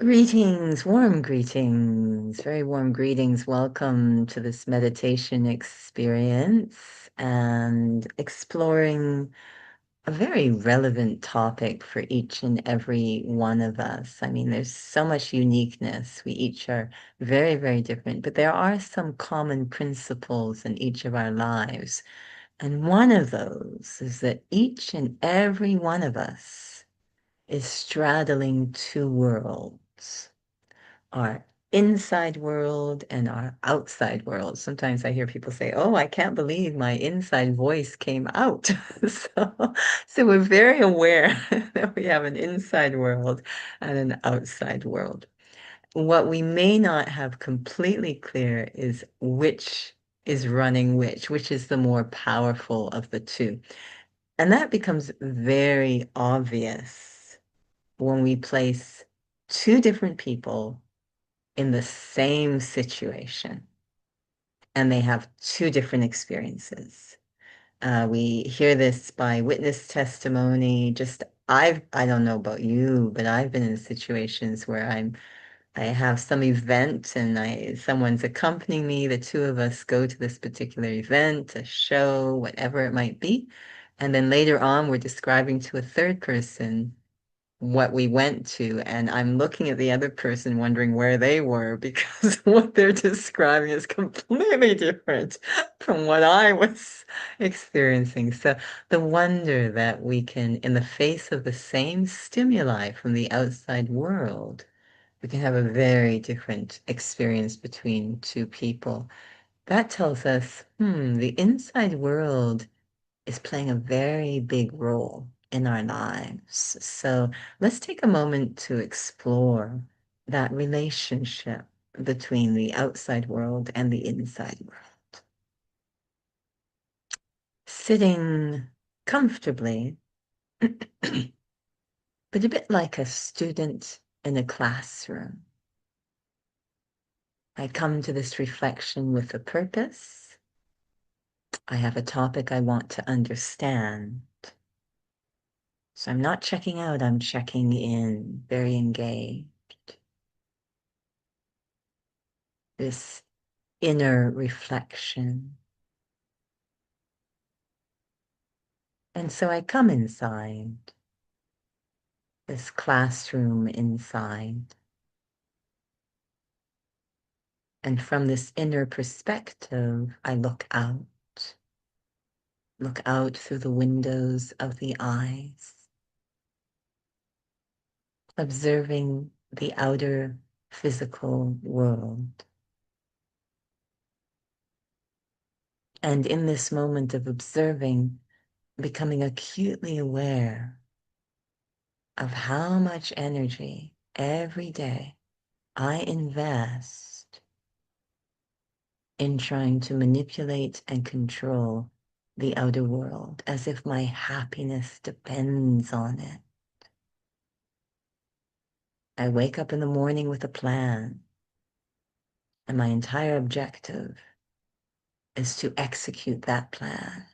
Greetings, warm greetings, very warm greetings. Welcome to this meditation experience and exploring a very relevant topic for each and every one of us. I mean, there's so much uniqueness. We each are very, very different, but there are some common principles in each of our lives. And one of those is that each and every one of us is straddling two worlds, our inside world and our outside world. Sometimes I hear people say, "Oh, I can't believe my inside voice came out." So we're very aware that we have an inside world and an outside world. What we may not have completely clear is which is running which is the more powerful of the two. And that becomes very obvious when we place two different people in the same situation and they have two different experiences. We hear this by witness testimony. I don't know about you, but I've been in situations where I have some event and someone's accompanying me. The two of us go to this particular event, a show, whatever it might be. And then later on, we're describing to a third person what we went to, and I'm looking at the other person wondering where they were because what they're describing is completely different from what I was experiencing. So the wonder that we can, in the face of the same stimuli from the outside world, we can have a very different experience between two people. That tells us, the inside world is playing a very big role in our lives. So let's take a moment to explore that relationship between the outside world and the inside world. Sitting comfortably, but a bit like a student in a classroom. I come to this reflection with a purpose. I have a topic I want to understand. So I'm not checking out, I'm checking in, very engaged. This inner reflection. And so I come inside, this classroom inside. And from this inner perspective, I look out through the windows of the eyes, observing the outer physical world. And in this moment of observing, becoming acutely aware of how much energy every day I invest in trying to manipulate and control the outer world as if my happiness depends on it. I wake up in the morning with a plan, and my entire objective is to execute that plan.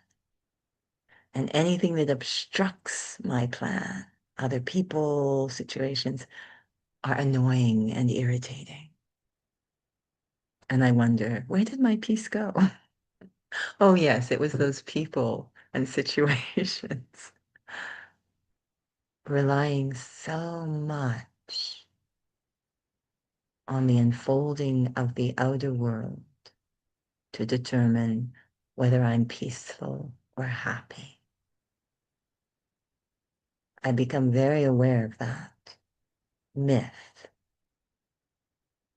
And anything that obstructs my plan, other people, situations, are annoying and irritating. And I wonder, where did my peace go? Oh, yes, it was those people and situations relying so much on the unfolding of the outer world to determine whether I'm peaceful or happy. I become very aware of that myth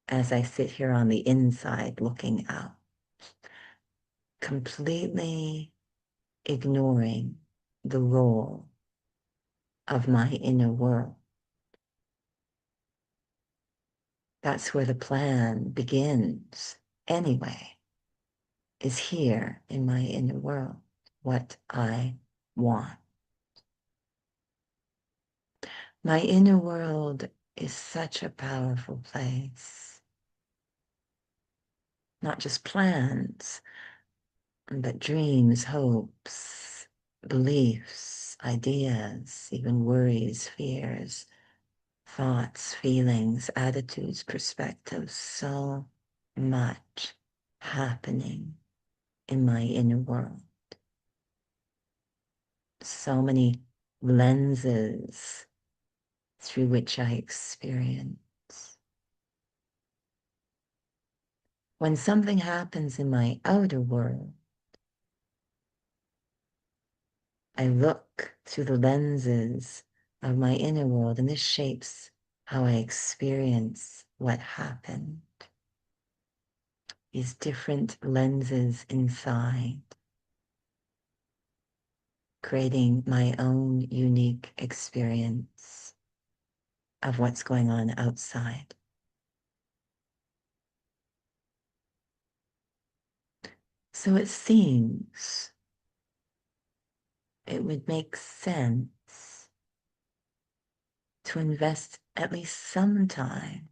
as I sit here on the inside looking out, completely ignoring the role of my inner world. That's where the plan begins anyway, is here in my inner world, what I want. My inner world is such a powerful place. Not just plans, but dreams, hopes, beliefs, ideas, even worries, fears, thoughts, feelings, attitudes, perspectives, so much happening in my inner world. So many lenses through which I experience. When something happens in my outer world, I look through the lenses of my inner world, and this shapes how I experience what happened. These different lenses inside, creating my own unique experience of what's going on outside. So it seems it would make sense to invest at least some time,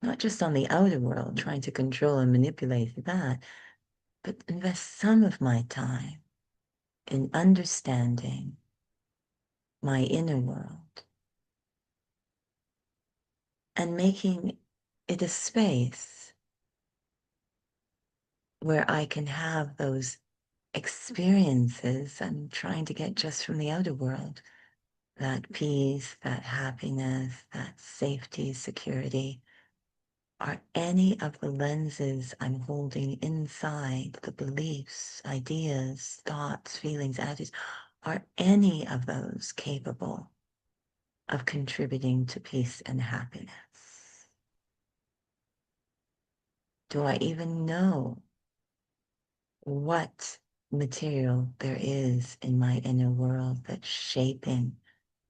not just on the outer world, trying to control and manipulate that, but invest some of my time in understanding my inner world and making it a space where I can have those experiences I'm trying to get just from the outer world, that peace, that happiness, that safety, security, are any of the lenses I'm holding inside, the beliefs, ideas, thoughts, feelings, attitudes, are any of those capable of contributing to peace and happiness? Do I even know what material there is in my inner world that's shaping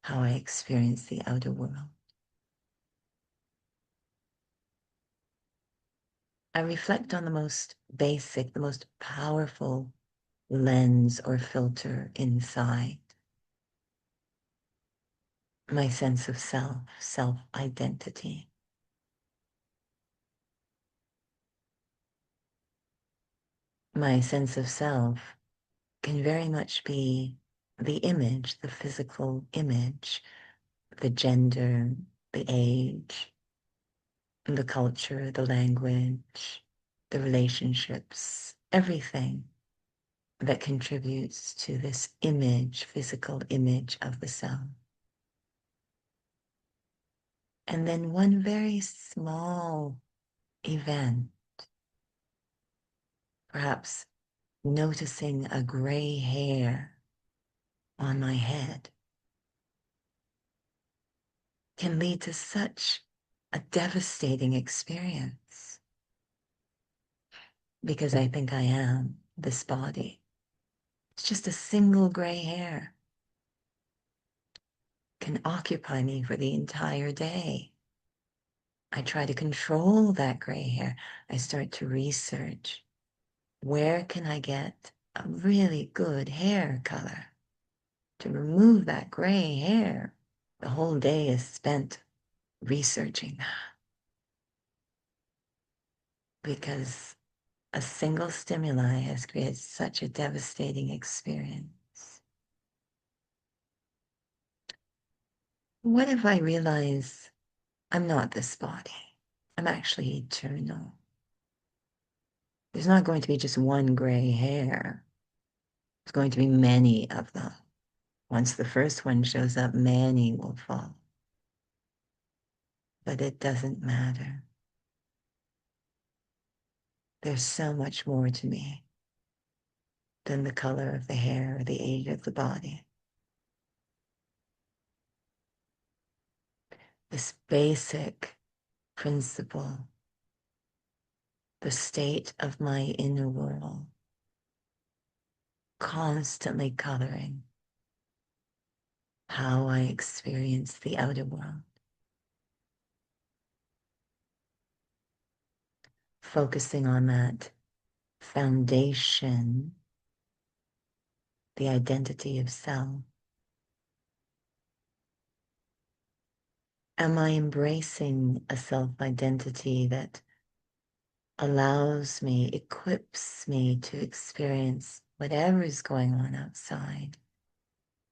how I experience the outer world? I reflect on the most basic, the most powerful lens or filter inside: my sense of self, self-identity. My sense of self can very much be the image, the physical image, the gender, the age, the culture, the language, the relationships, everything that contributes to this image, physical image of the self. And then one very small event, perhaps noticing a gray hair on my head, can lead to such a devastating experience, because I think I am this body. It's just a single gray hair can occupy me for the entire day. I try to control that gray hair. I start to research, where can I get a really good hair color to remove that gray hair? The whole day is spent researching that, because a single stimuli has created such a devastating experience. What if I realize I'm not this body? I'm actually eternal. There's not going to be just one gray hair. There's going to be many of them. Once the first one shows up, many will follow. But it doesn't matter. There's so much more to me than the color of the hair or the age of the body. This basic principle, the state of my inner world, constantly coloring how I experience the outer world. Focusing on that foundation, the identity of self. Am I embracing a self-identity that allows me, equips me to experience whatever is going on outside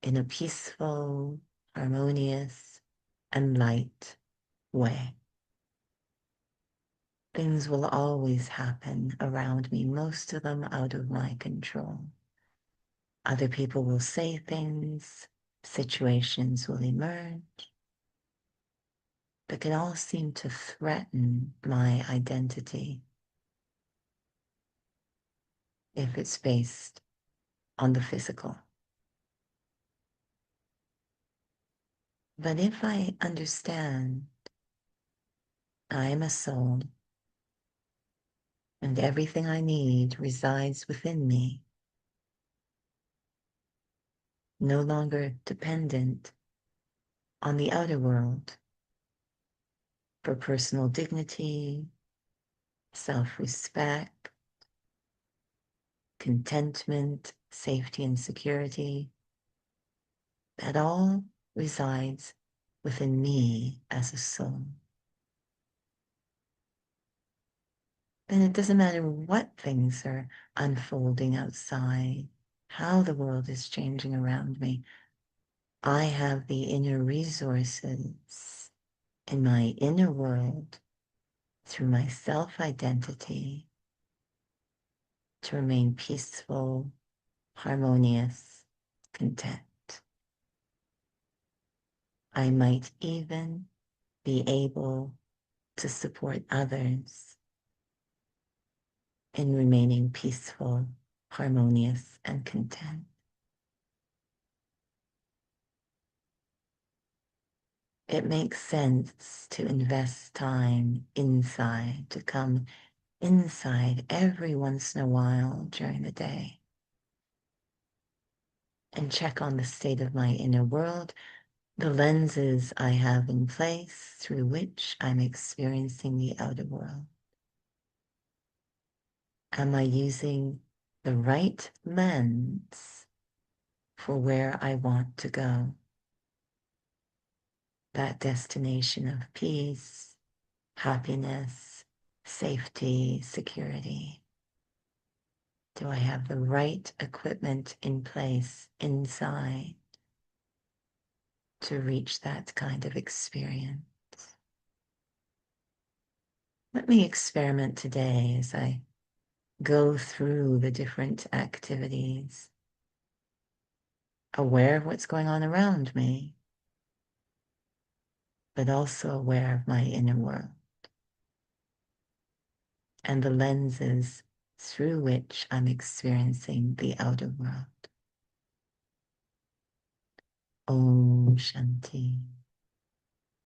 in a peaceful, harmonious, and light way. Things will always happen around me, most of them out of my control. Other people will say things, situations will emerge, but can all seem to threaten my identity if it's based on the physical. But if I understand I am a soul and everything I need resides within me, no longer dependent on the outer world for personal dignity, self-respect, contentment, safety, and security, that all resides within me as a soul. Then it doesn't matter what things are unfolding outside, how the world is changing around me. I have the inner resources in my inner world through my self-identity to remain peaceful, harmonious, content. I might even be able to support others in remaining peaceful, harmonious, and content. It makes sense to invest time inside, to come inside every once in a while during the day and check on the state of my inner world, the lenses I have in place through which I'm experiencing the outer world. Am I using the right lens for where I want to go? That destination of peace, happiness, safety, security. Do I have the right equipment in place inside to reach that kind of experience? Let me experiment today as I go through the different activities, aware of what's going on around me, but also aware of my inner world and the lenses through which I'm experiencing the outer world. Om Shanti.